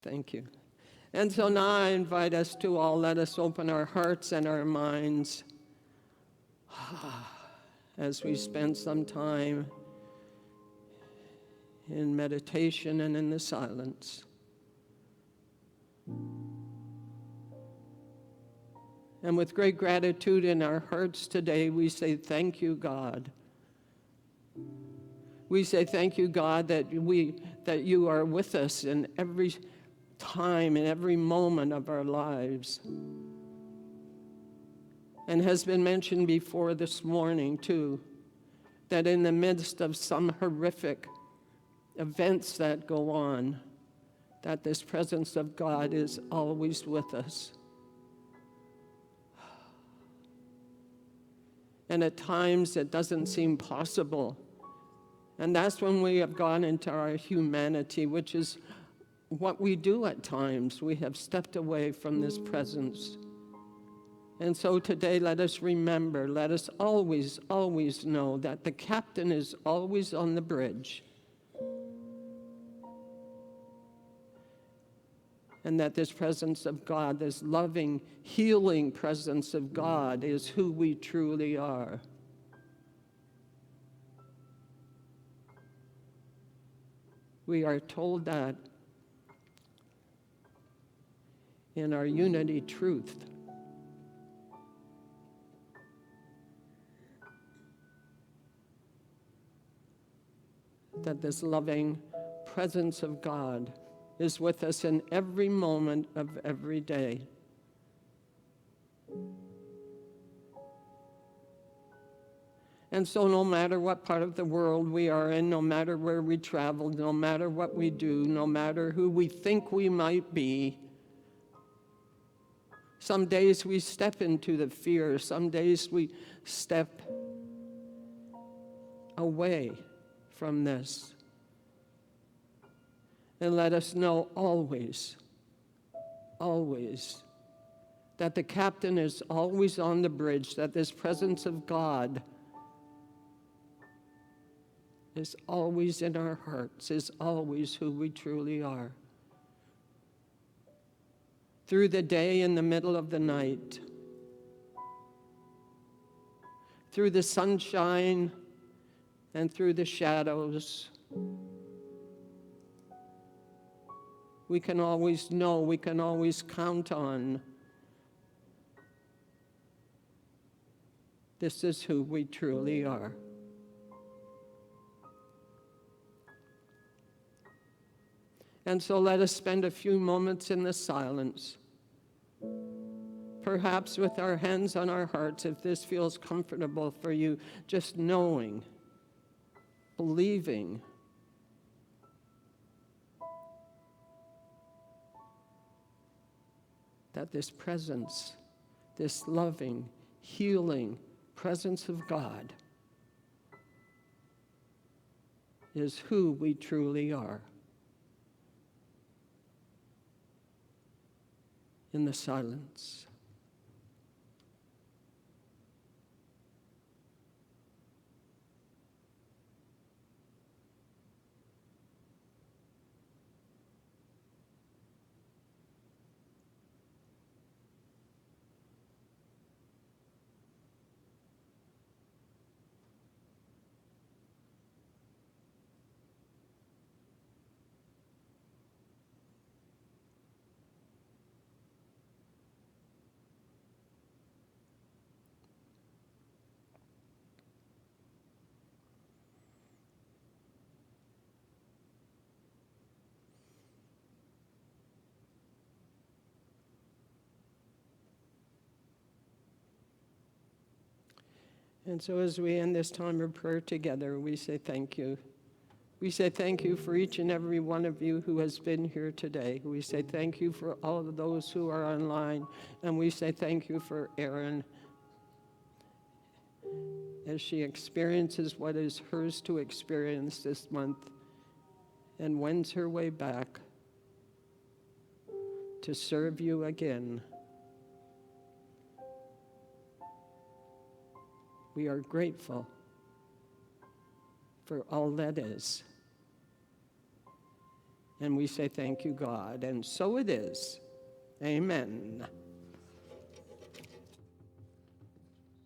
Thank you. And so now I invite us to all, let us open our hearts and our minds as we spend some time in meditation and in the silence. And with great gratitude in our hearts today, we say, thank you, God. We say, thank you, God, that you are with us in every time, in every moment of our lives. And has been mentioned before this morning, too, that in the midst of some horrific events that go on, that this presence of God is always with us. And at times it doesn't seem possible. And that's when we have gone into our humanity, which is what we do at times. We have stepped away from this presence. And so today, let us remember, let us always, always know that the captain is always on the bridge. And that this presence of God, this loving, healing presence of God, is who we truly are. We are told that in our unity truth. That this loving presence of God is with us in every moment of every day. And so no matter what part of the world we are in, no matter where we travel, no matter what we do, no matter who we think we might be, some days we step into the fear, some days we step away from this. And let us know always, always, that the captain is always on the bridge, that this presence of God is always in our hearts, is always who we truly are. Through the day, in the middle of the night, through the sunshine and through the shadows, we can always know, we can always count on. This is who we truly are. And so let us spend a few moments in the silence, perhaps with our hands on our hearts, if this feels comfortable for you, just knowing, believing, that this presence, this loving, healing presence of God is who we truly are. In the silence. And so as we end this time of prayer together, we say thank you. We say thank you for each and every one of you who has been here today. We say thank you for all of those who are online. And we say thank you for Erin as she experiences what is hers to experience this month and wends her way back to serve you again. We are grateful for all that is. And we say, thank you, God. And so it is. Amen.